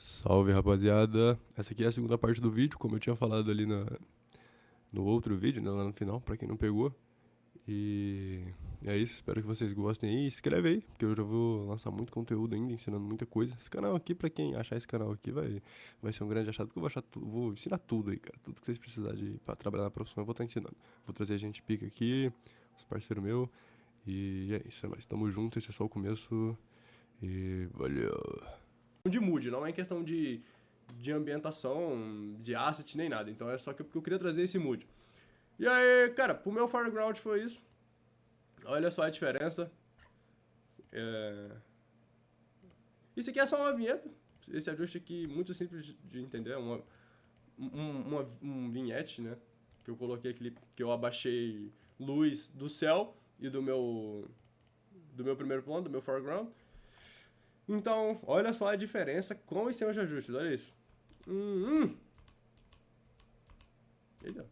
Salve, rapaziada. Essa aqui é a segunda parte do vídeo, como eu tinha falado ali no outro vídeo, né, lá no final, pra quem não pegou. E é isso, espero que vocês gostem aí. Inscreve aí, porque eu já vou lançar muito conteúdo ainda, ensinando muita coisa. Esse canal aqui, pra quem achar esse canal aqui, vai ser um grande achado, porque eu vou achar vou ensinar tudo aí, cara. Tudo que vocês precisarem pra trabalhar na profissão, eu vou estar ensinando. Vou trazer gente pica aqui, os parceiros meus. E é isso, é nóis. Tamo junto, esse é só o começo. E valeu. De mood, não é questão de ambientação, de asset nem nada. Então é só que eu queria trazer esse mood. E aí, cara, pro meu foreground foi isso. Olha só a diferença. É... Isso aqui é só uma vinheta. Esse ajuste aqui, muito simples de entender. Um vinhete, né? Que eu coloquei aqui, que eu abaixei luz do céu e do meu primeiro plano, do meu foreground. Então, olha só a diferença com os seus ajustes, olha isso. Eita.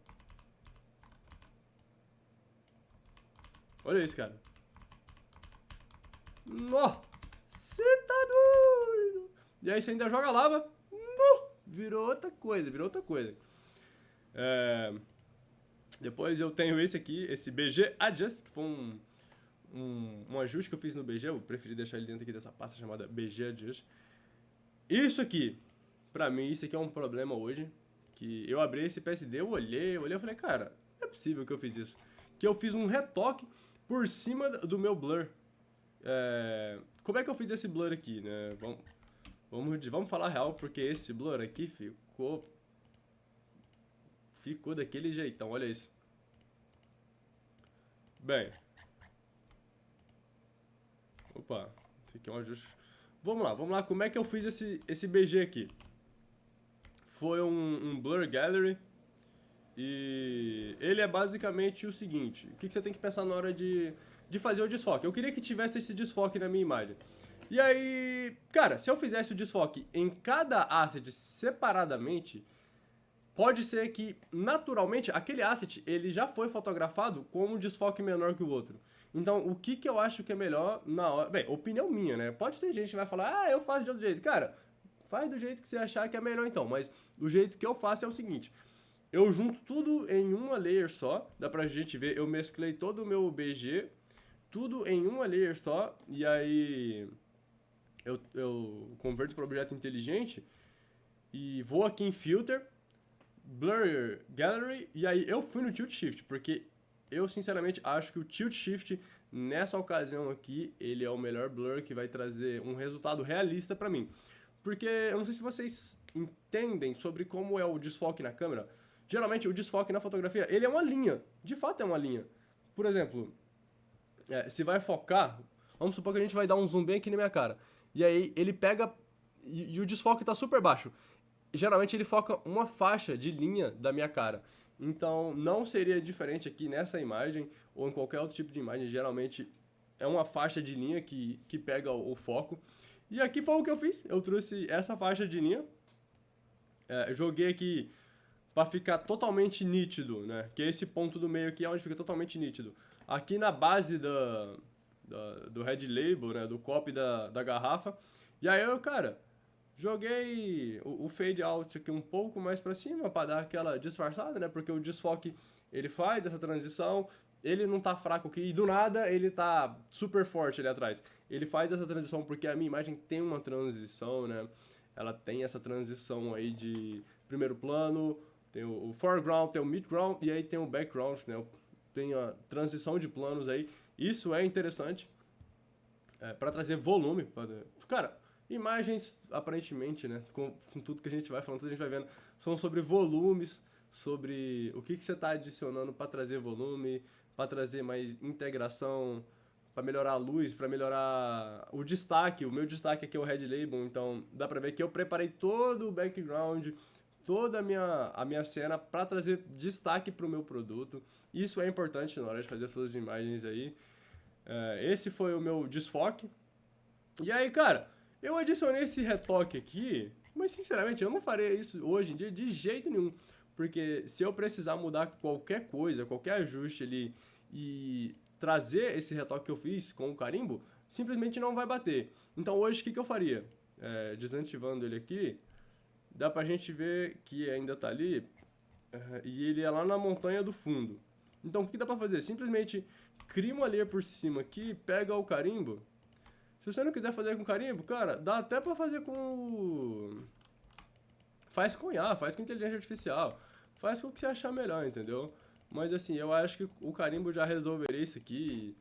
Olha isso, cara. Nó! Cê tá doido! E aí você ainda joga lava. Nó! Virou outra coisa, virou outra coisa. É... Depois eu tenho esse aqui, esse BG Adjust, que foi um ajuste que eu fiz no BG. Eu preferi deixar ele dentro aqui dessa pasta chamada BG Adjust. Isso aqui, pra mim, isso aqui é um problema hoje. Que eu abri esse PSD, eu olhei e falei, cara, não é possível que eu fiz isso. Que eu fiz um retoque por cima do meu blur. Como é que eu fiz esse blur aqui, né? Vamos falar real, porque esse blur aqui ficou daquele jeitão, olha isso. Bem. Opa, esse aqui é um ajuste. Vamos lá, como é que eu fiz esse BG aqui? Foi um Blur Gallery. E ele é basicamente o seguinte: o que você tem que pensar na hora de fazer o desfoque? Eu queria que tivesse esse desfoque na minha imagem. E aí, cara, se eu fizesse o desfoque em cada asset separadamente, pode ser que naturalmente aquele asset ele já foi fotografado com um desfoque menor que o outro. Então, o que eu acho que é melhor na hora. Bem, opinião minha, né? Pode ser gente que vai falar, eu faço de outro jeito. Cara, faz do jeito que você achar que é melhor então. Mas o jeito que eu faço é o seguinte: eu junto tudo em uma layer só, dá pra gente ver, eu mesclei todo o meu BG, tudo em uma layer só, e aí eu converto para objeto inteligente e vou aqui em Filter, Blur Gallery, e aí eu fui no Tilt Shift, porque eu sinceramente acho que o Tilt Shift nessa ocasião aqui, ele é o melhor blur que vai trazer um resultado realista pra mim. Porque eu não sei se vocês entendem sobre como é o desfoque na câmera. Geralmente o desfoque na fotografia, ele é uma linha. De fato é uma linha. Por exemplo, se vai focar, vamos supor que a gente vai dar um zoom bem aqui na minha cara. E aí ele pega e o desfoque tá super baixo. Geralmente ele foca uma faixa de linha da minha cara. Então não seria diferente aqui nessa imagem ou em qualquer outro tipo de imagem. Geralmente é uma faixa de linha que pega o foco. E aqui foi o que eu fiz. Eu trouxe essa faixa de linha, joguei aqui para ficar totalmente nítido, né? Que é esse ponto do meio aqui é onde fica totalmente nítido. Aqui na base do head label, né? Do copy da garrafa. E aí eu, cara, joguei o fade out aqui um pouco mais para cima para dar aquela disfarçada, né? Porque o desfoque ele faz essa transição, ele não tá fraco aqui e do nada ele tá super forte ali atrás. Ele faz essa transição porque a minha imagem tem uma transição, né? Ela tem essa transição aí de primeiro plano, tem o foreground, tem o midground e aí tem o background, né? Tem a transição de planos aí. Isso é interessante para trazer volume. Cara, imagens, aparentemente, né? Com tudo que a gente vai falando, tudo que a gente vai vendo, são sobre volumes, sobre o que você está adicionando para trazer volume, para trazer mais integração, para melhorar a luz, para melhorar o destaque. O meu destaque aqui é o Red Label, então dá para ver que eu preparei todo o background, toda a minha cena para trazer destaque para o meu produto. Isso é importante na hora de fazer suas imagens aí. Esse foi o meu desfoque. E aí, cara, eu adicionei esse retoque aqui, mas sinceramente eu não faria isso hoje em dia de jeito nenhum. Porque se eu precisar mudar qualquer coisa, qualquer ajuste ali e trazer esse retoque que eu fiz com o carimbo, simplesmente não vai bater. Então hoje o que eu faria? desativando ele aqui, dá pra gente ver que ainda tá ali, e ele é lá na montanha do fundo. Então o que dá pra fazer? Simplesmente cria uma layer por cima aqui, pega o carimbo. Se você não quiser fazer com carimbo, cara, dá até pra fazer com... Faz com IA, faz com inteligência artificial, faz com o que você achar melhor, entendeu? Mas assim, eu acho que o carimbo já resolveria isso aqui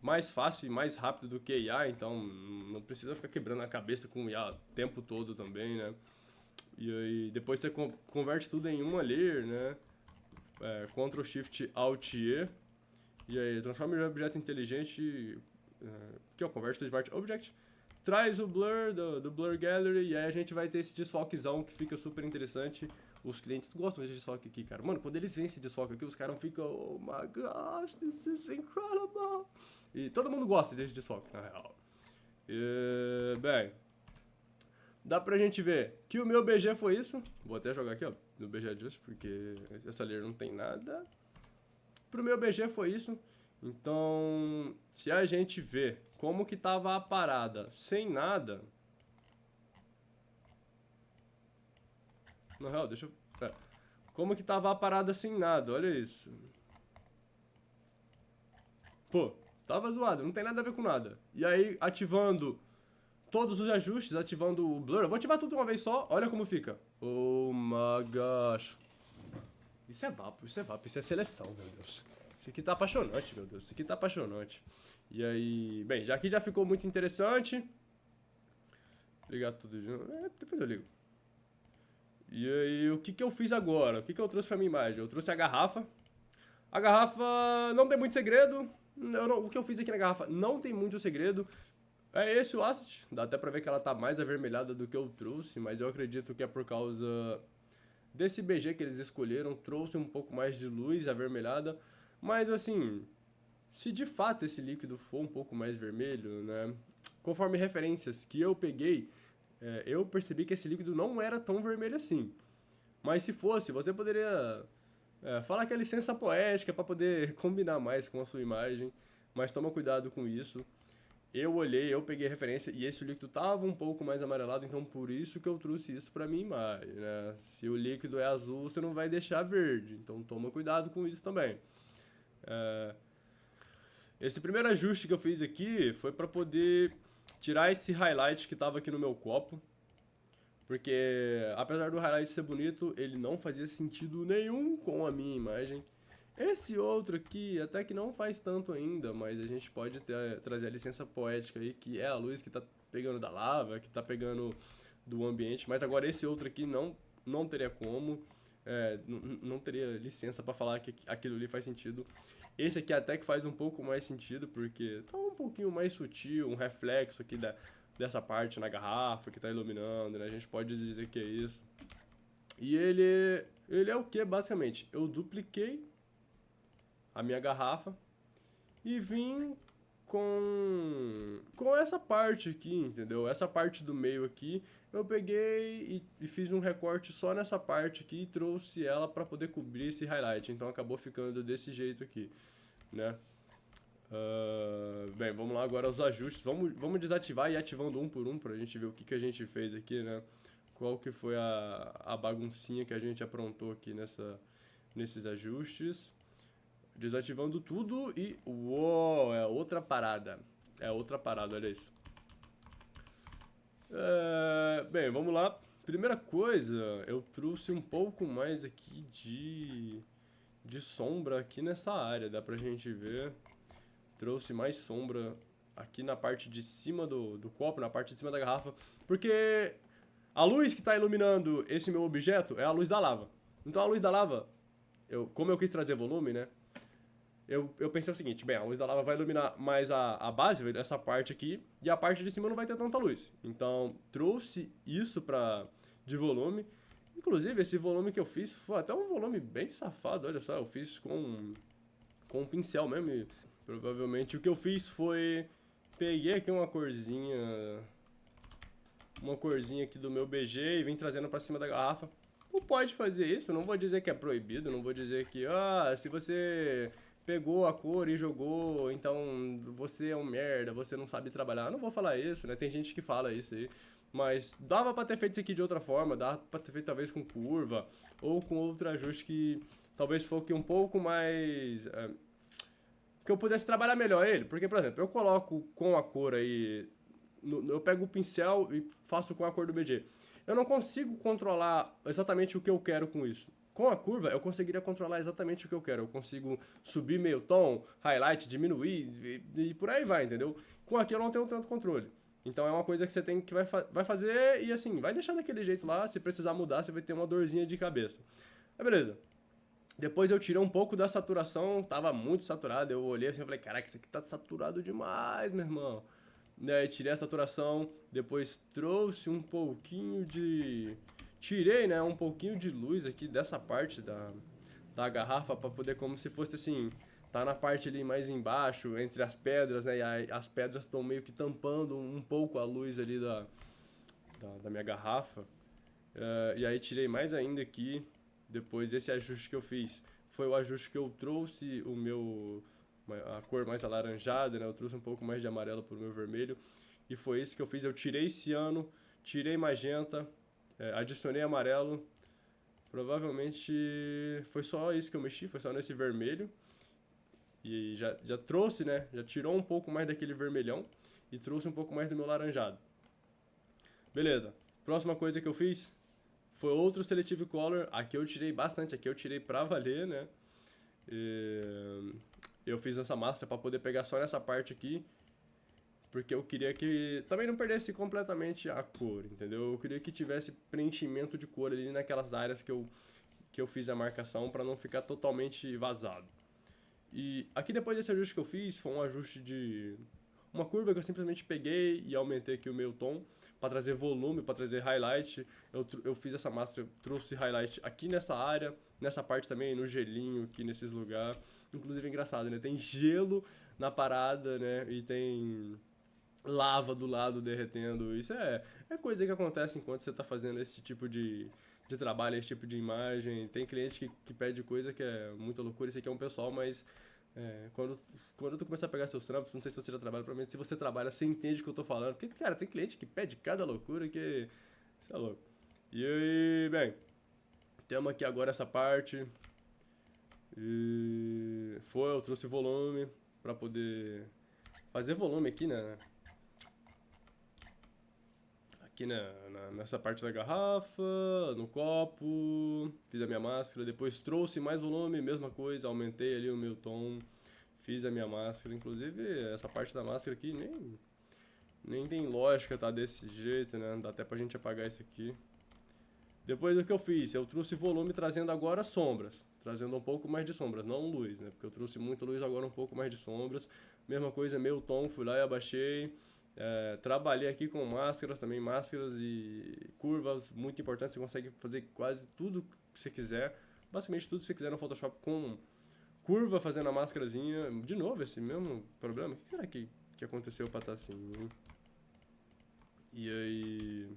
mais fácil e mais rápido do que IA, então não precisa ficar quebrando a cabeça com IA o tempo todo também, né? E aí depois você converte tudo em uma layer, né? Ctrl Shift Alt E. E aí transforma em objeto inteligente, que é o converte to Smart Object. Traz o blur do Blur Gallery e aí a gente vai ter esse desfoquezão que fica super interessante. Os clientes gostam desse desfoque aqui, cara. Mano, quando eles veem esse desfoque aqui, os caras ficam, oh my gosh, this is incredible. E todo mundo gosta desse desfoque, na real. Bem, dá pra gente ver que o meu BG foi isso. Vou até jogar aqui, ó, no BG Adjust, porque essa layer não tem nada. Pro meu BG foi isso. Então, se a gente vê como que tava a parada sem nada... Na real, deixa eu... Como que tava a parada sem nada, olha isso. Pô, tava zoado, não tem nada a ver com nada. E aí, ativando todos os ajustes, ativando o blur... Eu vou ativar tudo de uma vez só, olha como fica. Oh my gosh. Isso é vapo, isso é seleção, meu Deus. Isso aqui tá apaixonante, meu Deus. Isso aqui tá apaixonante. E aí... Bem, já aqui já ficou muito interessante. Ligar tudo de novo. Depois eu ligo. E aí, o que que eu fiz agora? O que que eu trouxe pra minha imagem? Eu trouxe a garrafa. A garrafa não tem muito segredo. O que eu fiz aqui na garrafa não tem muito segredo. É esse o asset. Dá até pra ver que ela tá mais avermelhada do que eu trouxe. Mas eu acredito que é por causa desse BG que eles escolheram. Trouxe um pouco mais de luz avermelhada. Mas assim, se de fato esse líquido for um pouco mais vermelho, né? Conforme referências que eu peguei, eu percebi que esse líquido não era tão vermelho assim. Mas se fosse, você poderia falar que é licença poética para poder combinar mais com a sua imagem. Mas toma cuidado com isso. Eu olhei, eu peguei referência e esse líquido tava um pouco mais amarelado, então por isso que eu trouxe isso pra minha imagem, né? Se o líquido é azul, você não vai deixar verde, então toma cuidado com isso também. Esse primeiro ajuste que eu fiz aqui foi para poder tirar esse highlight que estava aqui no meu copo. Porque apesar do highlight ser bonito, ele não fazia sentido nenhum com a minha imagem. Esse outro aqui até que não faz tanto ainda, mas a gente pode trazer a licença poética aí, que é a luz que está pegando da lava, que está pegando do ambiente. Mas agora esse outro aqui não teria como. Não teria licença para falar que aquilo ali faz sentido. Esse aqui até que faz um pouco mais sentido, porque tá um pouquinho mais sutil, um reflexo aqui dessa parte na garrafa que tá iluminando, né? A gente pode dizer que é isso. E ele é o que, basicamente? Eu dupliquei a minha garrafa e vim com essa parte aqui, entendeu? Essa parte do meio aqui, eu peguei e fiz um recorte só nessa parte aqui e trouxe ela para poder cobrir esse highlight. Então acabou ficando desse jeito aqui, né? Bem, vamos lá agora os ajustes. Vamos desativar e ir ativando um por um pra gente ver o que a gente fez aqui, né? Qual que foi a baguncinha que a gente aprontou aqui nesses ajustes. Desativando tudo e... Uou, é outra parada. É outra parada, olha isso. Bem, vamos lá. Primeira coisa, eu trouxe um pouco mais aqui de sombra aqui nessa área. Dá pra gente ver. Trouxe mais sombra aqui na parte de cima do copo, na parte de cima da garrafa. Porque a luz que está iluminando esse meu objeto é a luz da lava. Então a luz da lava, como eu quis trazer volume, né? Eu pensei o seguinte, bem, a luz da lava vai iluminar mais a base, essa parte aqui, e a parte de cima não vai ter tanta luz. Então, trouxe isso de volume. Inclusive, esse volume que eu fiz foi até um volume bem safado, olha só, eu fiz com um pincel mesmo. E provavelmente o que eu fiz foi, peguei aqui uma corzinha aqui do meu BG e vim trazendo pra cima da garrafa. Não pode fazer isso, não vou dizer que é proibido, não vou dizer que, se você pegou a cor e jogou, então você é um merda, você não sabe trabalhar. Não vou falar isso, né? Tem gente que fala isso aí. Mas dava pra ter feito isso aqui de outra forma, dava pra ter feito talvez com curva, ou com outro ajuste que talvez fosse um pouco mais... que eu pudesse trabalhar melhor ele. Porque, por exemplo, eu coloco com a cor aí... eu pego o pincel e faço com a cor do BG. Eu não consigo controlar exatamente o que eu quero com isso. Com a curva, eu conseguiria controlar exatamente o que eu quero. Eu consigo subir meio tom, highlight, diminuir e por aí vai, entendeu? Com aqui eu não tenho tanto controle. Então é uma coisa que você tem que vai fazer e assim, vai deixar daquele jeito lá. Se precisar mudar, você vai ter uma dorzinha de cabeça. Mas beleza. Depois eu tirei um pouco da saturação, tava muito saturado. Eu olhei assim e falei, caraca, isso aqui tá saturado demais, meu irmão. Daí tirei a saturação, depois trouxe um pouquinho de... tirei, né, um pouquinho de luz aqui dessa parte da garrafa pra poder, como se fosse assim, tá na parte ali mais embaixo, entre as pedras, né, e as pedras estão meio que tampando um pouco a luz ali da minha garrafa. E aí tirei mais ainda aqui, depois esse ajuste que eu fiz foi o ajuste que eu trouxe a cor mais alaranjada, né? Eu trouxe um pouco mais de amarelo pro meu vermelho. E foi isso que eu fiz. Eu tirei ciano, tirei magenta, adicionei amarelo. Provavelmente foi só isso que eu mexi, foi só nesse vermelho. E já trouxe, né? Já tirou um pouco mais daquele vermelhão e trouxe um pouco mais do meu laranjado. Beleza. Próxima coisa que eu fiz foi outro Selective Color. Aqui eu tirei bastante, aqui eu tirei pra valer, né? Eu fiz essa máscara para poder pegar só nessa parte aqui, porque eu queria que também não perdesse completamente a cor, entendeu? Eu queria que tivesse preenchimento de cor ali naquelas áreas que eu fiz a marcação para não ficar totalmente vazado. E aqui depois desse ajuste que eu fiz, foi um ajuste de uma curva que eu simplesmente peguei e aumentei aqui o meu tom para trazer volume, para trazer highlight. Eu fiz essa máscara, trouxe highlight aqui nessa área, nessa parte também, no gelinho, aqui nesses lugares. Inclusive é engraçado, né? Tem gelo na parada, né? E tem lava do lado derretendo. Isso é coisa que acontece enquanto você está fazendo esse tipo de trabalho, esse tipo de imagem. Tem cliente que pede coisa que é muita loucura. Esse aqui é um pessoal, mas quando tu começar a pegar seus trampos, não sei se você já trabalha, provavelmente se você trabalha, você entende o que eu tô falando. Porque, cara, tem cliente que pede cada loucura que... Isso é louco. E aí, bem, temos aqui agora essa parte. Eu trouxe volume pra poder fazer volume aqui, né? Aqui nessa parte da garrafa, no copo, fiz a minha máscara, depois trouxe mais volume, mesma coisa, aumentei ali o meu tom, fiz a minha máscara, inclusive essa parte da máscara aqui nem tem lógica tá desse jeito, né, dá até pra gente apagar isso aqui. Depois o que eu fiz, eu trouxe volume trazendo agora sombras, trazendo um pouco mais de sombras, não luz, né, porque eu trouxe muita luz, agora um pouco mais de sombras, mesma coisa, meu tom, fui lá e abaixei. Trabalhei aqui com máscaras também, máscaras e curvas, muito importante, você consegue fazer quase tudo que você quiser, basicamente tudo que você quiser no Photoshop com curva, fazendo a máscarazinha. De novo, esse mesmo problema, o que será que aconteceu pra estar assim, hein? E aí,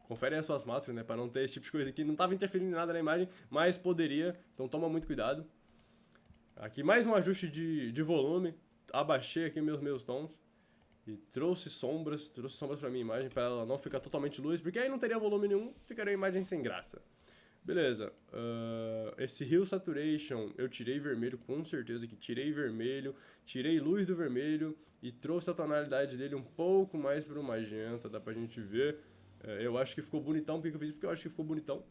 conferem as suas máscaras, né, pra não ter esse tipo de coisa aqui, não tava interferindo em nada na imagem, mas poderia, então toma muito cuidado. Aqui mais um ajuste de volume, abaixei aqui meus tons. E trouxe sombras pra minha imagem, para ela não ficar totalmente luz, porque aí não teria volume nenhum, ficaria uma imagem sem graça. Beleza, esse Hue Saturation eu tirei vermelho, com certeza que tirei vermelho, tirei luz do vermelho e trouxe a tonalidade dele um pouco mais pro magenta, dá pra gente ver. Eu acho que ficou bonitão, porque eu fiz porque eu acho que ficou bonitão.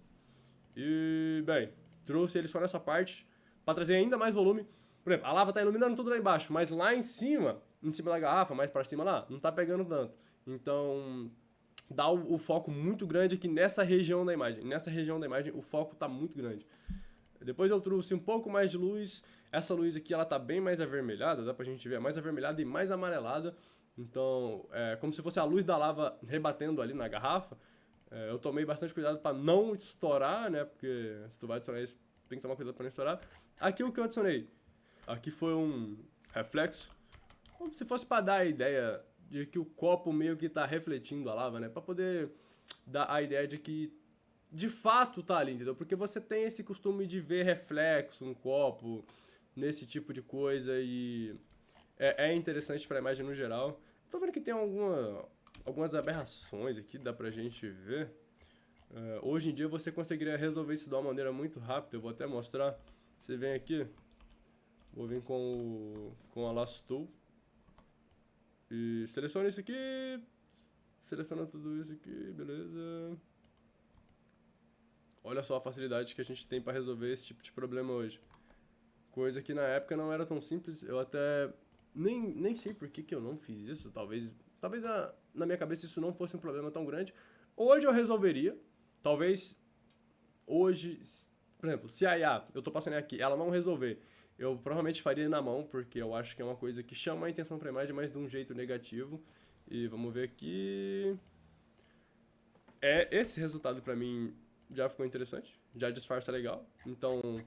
E, bem, trouxe ele só nessa parte, pra trazer ainda mais volume. Por exemplo, a lava tá iluminando tudo lá embaixo, mas lá em cima da garrafa, mais pra cima lá, não tá pegando tanto. Então, dá o foco muito grande aqui nessa região da imagem. Nessa região da imagem, o foco tá muito grande. Depois eu trouxe um pouco mais de luz. Essa luz aqui, ela tá bem mais avermelhada, dá pra gente ver, mais avermelhada e mais amarelada. Então, é como se fosse a luz da lava rebatendo ali na garrafa. Eu tomei bastante cuidado pra não estourar, né, porque se tu vai adicionar isso, tem que tomar cuidado pra não estourar. Aqui o que eu adicionei? Aqui foi um reflexo, como se fosse para dar a ideia de que o copo meio que tá refletindo a lava, né? Para poder dar a ideia de que de fato tá ali, entendeu? Porque você tem esse costume de ver reflexo, um copo, nesse tipo de coisa e é interessante para a imagem no geral. Tô vendo que tem algumas aberrações aqui, dá pra gente ver. Hoje em dia você conseguiria resolver isso de uma maneira muito rápida, eu vou até mostrar. Você vem aqui, vou vir com a Lasso Tool e seleciona isso aqui, seleciona tudo isso aqui, beleza. Olha só a facilidade que a gente tem para resolver esse tipo de problema hoje. Coisa que na época não era tão simples, eu até nem sei por que eu não fiz isso, talvez na minha cabeça isso não fosse um problema tão grande. Hoje eu resolveria, talvez hoje, por exemplo, se a IA, eu tô passando aqui, ela não resolver, eu provavelmente faria na mão, porque eu acho que é uma coisa que chama a atenção pra imagem, mas de um jeito negativo. E vamos ver aqui. Esse resultado pra mim já ficou interessante, já disfarça legal. Então,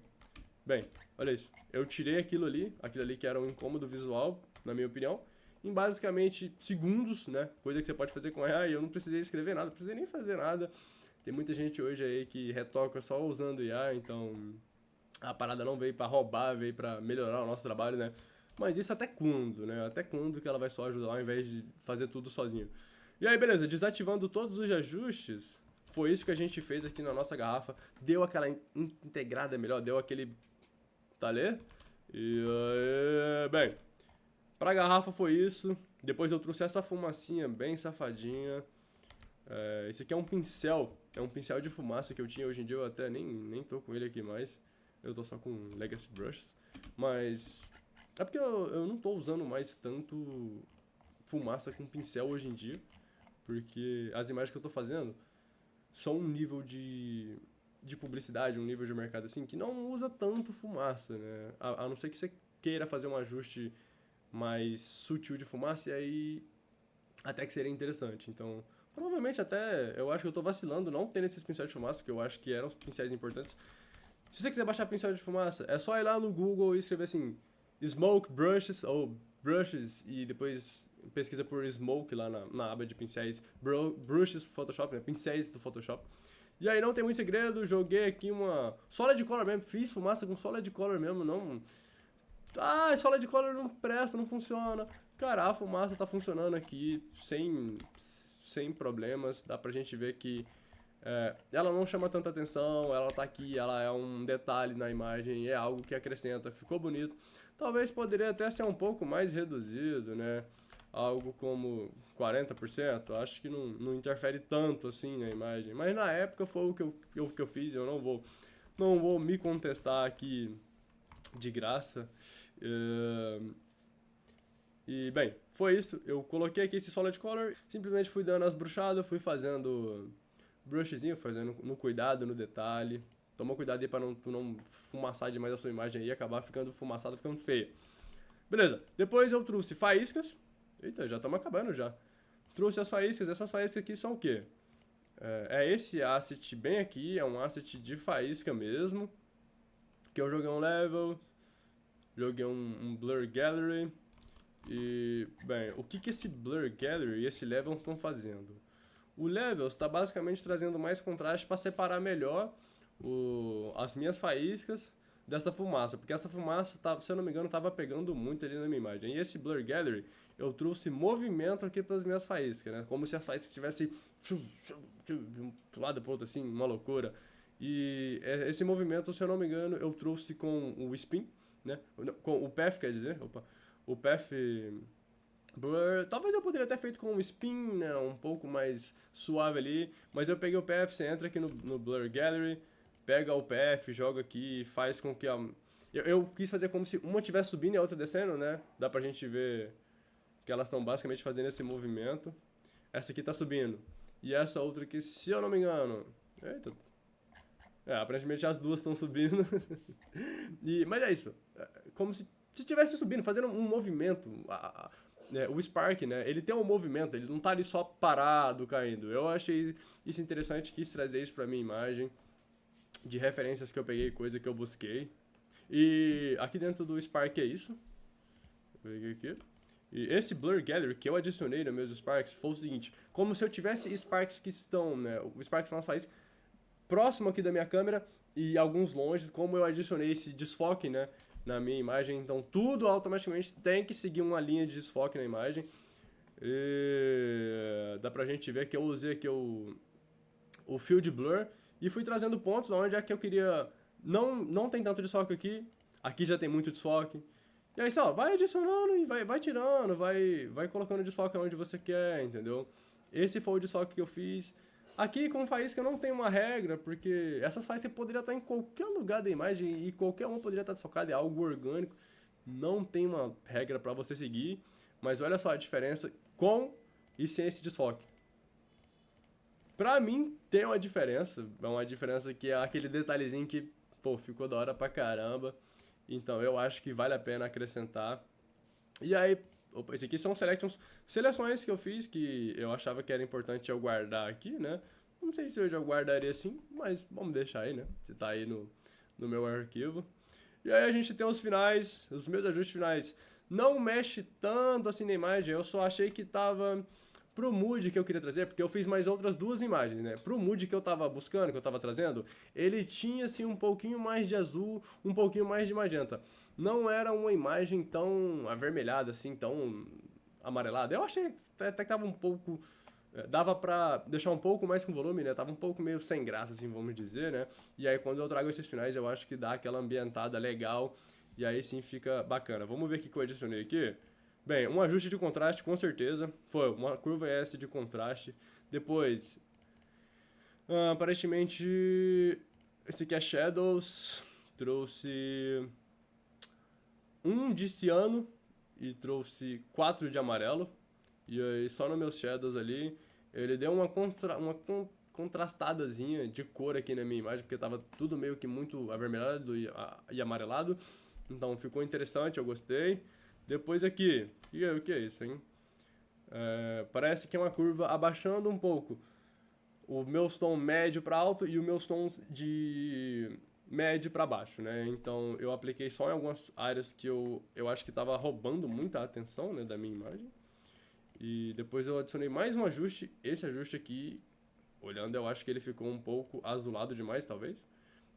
bem, olha isso. Eu tirei aquilo ali que era um incômodo visual, na minha opinião, em basicamente segundos, né? Coisa que você pode fazer com a IA e eu não precisei escrever nada, não precisei nem fazer nada. Tem muita gente hoje aí que retoca só usando IA, então a parada não veio pra roubar, veio pra melhorar o nosso trabalho, né? Mas isso até quando, né? Até quando que ela vai só ajudar ao invés de fazer tudo sozinho? E aí, beleza, desativando todos os ajustes, foi isso que a gente fez aqui na nossa garrafa. Deu aquela integrada melhor, deu aquele talher. E aí, bem, pra garrafa foi isso. Depois eu trouxe essa fumacinha bem safadinha. Esse aqui é um pincel de fumaça que eu tinha. Hoje em dia eu até nem tô com ele aqui mais. Eu tô só com Legacy Brushes. Mas é porque eu não tô usando mais tanto fumaça com pincel hoje em dia. Porque as imagens que eu tô fazendo são um nível de publicidade, um nível de mercado assim, que não usa tanto fumaça, né? A não ser que você queira fazer um ajuste mais sutil de fumaça, e aí até que seria interessante. Então, provavelmente até, eu acho que eu tô vacilando não tendo esses pincéis de fumaça, porque eu acho que eram os pincéis importantes. Se você quiser baixar pincel de fumaça, é só ir lá no Google e escrever assim, Smoke Brushes, ou Brushes, e depois pesquisa por Smoke lá na aba de pincéis, Brushes Photoshop, né? Pincéis do Photoshop. E aí não tem muito segredo, joguei aqui uma Solid Color mesmo, fiz fumaça com Solid Color mesmo, não... Ah, Solid Color não presta, não funciona. Cara, a fumaça tá funcionando aqui sem problemas, dá pra gente ver que ela não chama tanta atenção, ela tá aqui, ela é um detalhe na imagem, é algo que acrescenta, ficou bonito. Talvez poderia até ser um pouco mais reduzido, né? Algo como 40%, acho que não interfere tanto assim na imagem. Mas na época foi o que eu fiz, eu não vou me contestar aqui de graça. E bem, foi isso. Eu coloquei aqui esse Solid Color, simplesmente fui dando as bruxadas, fui fazendo brushzinho, fazendo no cuidado, no detalhe. Toma cuidado aí pra não fumaçar demais a sua imagem aí e acabar ficando fumaçada, ficando feia. Beleza, depois eu trouxe faíscas. Eita, já estamos acabando já. Trouxe as faíscas, essas faíscas aqui são o quê? Esse asset bem aqui, é um asset de faísca mesmo. Que eu joguei um level, joguei um Blur Gallery. E, bem, o que esse Blur Gallery e esse level estão fazendo? O level está basicamente trazendo mais contraste para separar melhor as minhas faíscas dessa fumaça, porque essa fumaça, se eu não me engano, estava pegando muito ali na minha imagem. E esse Blur Gallery, eu trouxe movimento aqui para as minhas faíscas, né? Como se as faíscas tivessem de um lado para o outro, assim, uma loucura. E esse movimento, se eu não me engano, eu trouxe com o Spin, né? Com o Path, quer dizer, o Path Blur, talvez eu poderia ter feito com um Spin, né, um pouco mais suave ali, mas eu peguei o Path, você entra aqui no Blur Gallery, pega o Path, joga aqui, faz com que eu quis fazer como se uma estivesse subindo e a outra descendo, né? Dá pra gente ver que elas estão basicamente fazendo esse movimento. Essa aqui tá subindo. E essa outra aqui, se eu não me engano... Eita. Aparentemente as duas estão subindo. Mas é isso. Como se estivesse subindo, fazendo um movimento. O Spark, né? Ele tem um movimento, ele não tá ali só parado, caindo. Eu achei isso interessante, quis trazer isso pra minha imagem. De referências que eu peguei, coisa que eu busquei. E aqui dentro do Spark é isso. Vou pegar aqui. E esse Blur Gallery que eu adicionei nos meus Sparks foi o seguinte. Como se eu tivesse Sparks que estão, né? Os Sparks são as faíscas próximo aqui da minha câmera e alguns longe, como eu adicionei esse desfoque, né, na minha imagem, então tudo automaticamente tem que seguir uma linha de desfoque na imagem. E dá pra gente ver que eu usei aqui o Field Blur e fui trazendo pontos onde é que eu queria. Não tem tanto desfoque aqui, aqui já tem muito desfoque. E aí, só, vai adicionando e vai tirando, vai colocando desfoque onde você quer, entendeu? Esse foi o desfoque que eu fiz. Aqui, com faísca, eu não tenho uma regra, porque essas faíscas poderia estar em qualquer lugar da imagem e qualquer uma poderia estar desfocada, é algo orgânico. Não tem uma regra para você seguir, mas olha só a diferença com e sem esse desfoque. Pra mim, tem uma diferença. É uma diferença que é aquele detalhezinho que, pô, ficou da hora pra caramba. Então, eu acho que vale a pena acrescentar. E aí, opa, esse aqui são seleções que eu fiz que eu achava que era importante eu guardar aqui, né? Não sei se eu já guardaria assim, mas vamos deixar aí, né? Se tá aí no meu arquivo. E aí a gente tem os finais, os meus ajustes finais. Não mexe tanto assim na imagem, eu só achei que tava pro mood que eu queria trazer, porque eu fiz mais outras duas imagens, né? Pro mood que eu tava buscando, que eu tava trazendo, ele tinha assim um pouquinho mais de azul, um pouquinho mais de magenta. Não era uma imagem tão avermelhada assim, tão amarelada. Eu achei até que tava um pouco dava pra deixar um pouco mais com volume, né? Tava um pouco meio sem graça, assim, vamos dizer, né? E aí quando eu trago esses finais, eu acho que dá aquela ambientada legal. E aí sim fica bacana. Vamos ver o que eu adicionei aqui. Bem, um ajuste de contraste, com certeza. Foi uma curva S de contraste. Depois, aparentemente, esse aqui é Shadows. Trouxe um de ciano e trouxe 4 de amarelo. E aí, só nos meus shadows ali, ele deu contrastadazinha de cor aqui na minha imagem, porque tava tudo meio que muito avermelhado e amarelado. Então ficou interessante, eu gostei. Depois aqui, o que é isso, hein? Parece que é uma curva abaixando um pouco o meu tom médio para alto e os meus tons de médio para baixo, né? Então eu apliquei só em algumas áreas que eu acho que estava roubando muita atenção, né, da minha imagem. E depois eu adicionei mais um ajuste. Esse ajuste aqui, olhando, eu acho que ele ficou um pouco azulado demais, talvez.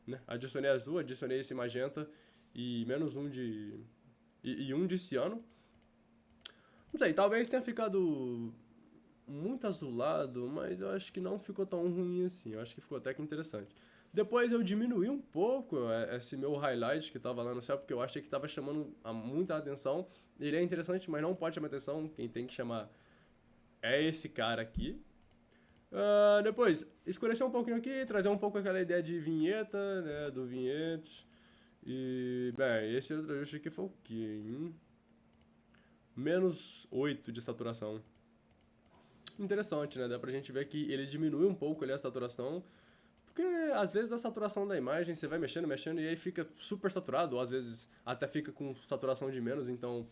Né? Adicionei azul, adicionei esse magenta e menos um de... E um de ciano. Não sei, talvez tenha ficado muito azulado, mas eu acho que não ficou tão ruim assim. Eu acho que ficou até que interessante. Depois eu diminuí um pouco esse meu highlight que estava lá no céu, porque eu achei que estava chamando muita atenção. Ele é interessante, mas não pode chamar atenção. Quem tem que chamar é esse cara aqui. Depois, escurecer um pouquinho aqui, trazer um pouco aquela ideia de vinheta, né, do vinhetes. E, bem, esse outro ajuste aqui foi o quê? Menos 8 de saturação. Interessante, né? Dá pra gente ver que ele diminui um pouco ali a saturação. Porque às vezes a saturação da imagem você vai mexendo, mexendo e aí fica super saturado, ou às vezes até fica com saturação de menos, então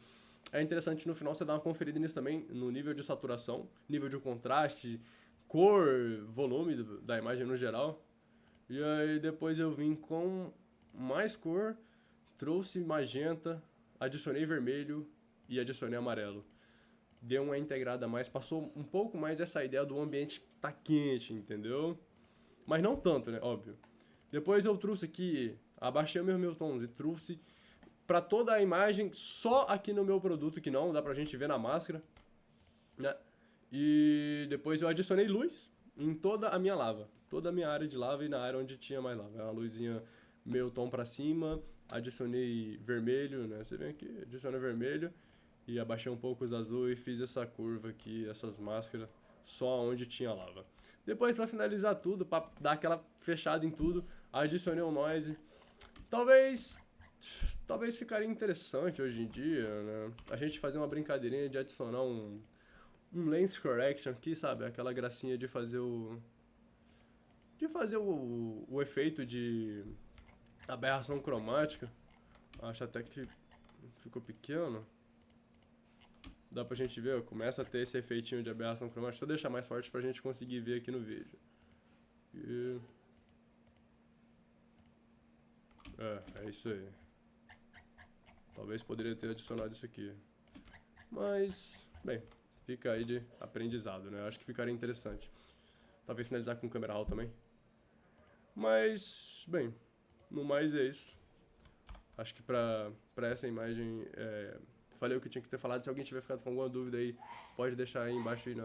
é interessante no final você dar uma conferida nisso também, no nível de saturação, nível de contraste, cor, volume da imagem no geral. E aí depois eu vim com mais cor, trouxe magenta, adicionei vermelho e adicionei amarelo. Deu uma integrada a mais, passou um pouco mais essa ideia do ambiente tá quente, entendeu? Mas não tanto, né? Óbvio. Depois eu trouxe aqui, abaixei os meus tons e trouxe pra toda a imagem, só aqui no meu produto, que não dá pra gente ver na máscara, né? E depois eu adicionei luz em toda a minha lava. Toda a minha área de lava e na área onde tinha mais lava. É uma luzinha meio tom pra cima, adicionei vermelho, né? Você vem aqui, adicionei vermelho e abaixei um pouco os azul e fiz essa curva aqui, essas máscaras, só onde tinha lava. Depois, pra finalizar tudo, pra dar aquela fechada em tudo, adicionei um noise. Talvez ficaria interessante hoje em dia, né? A gente fazer uma brincadeirinha de adicionar um lens correction aqui, sabe? Aquela gracinha de fazer o efeito de aberração cromática. Acho até que ficou pequeno. Dá pra gente ver, ó, começa a ter esse efeitinho de aberração cromática. Deixa eu deixar mais forte pra gente conseguir ver aqui no vídeo. E... é isso aí. Talvez poderia ter adicionado isso aqui. Mas, bem, fica aí de aprendizado, né? Eu acho que ficaria interessante. Talvez finalizar com câmera alta também. Mas, bem, no mais é isso. Acho que pra essa imagem falei o que tinha que ter falado. Se alguém tiver ficado com alguma dúvida aí, pode deixar aí embaixo aí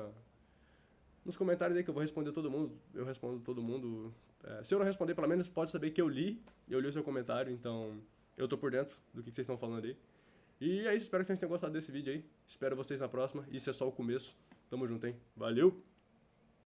nos comentários aí que eu vou responder todo mundo. Eu respondo todo mundo. Se eu não responder, pelo menos pode saber que eu li o seu comentário, então eu tô por dentro do que vocês estão falando aí. E é isso, espero que vocês tenham gostado desse vídeo aí. Espero vocês na próxima. Isso é só o começo. Tamo junto, hein? Valeu!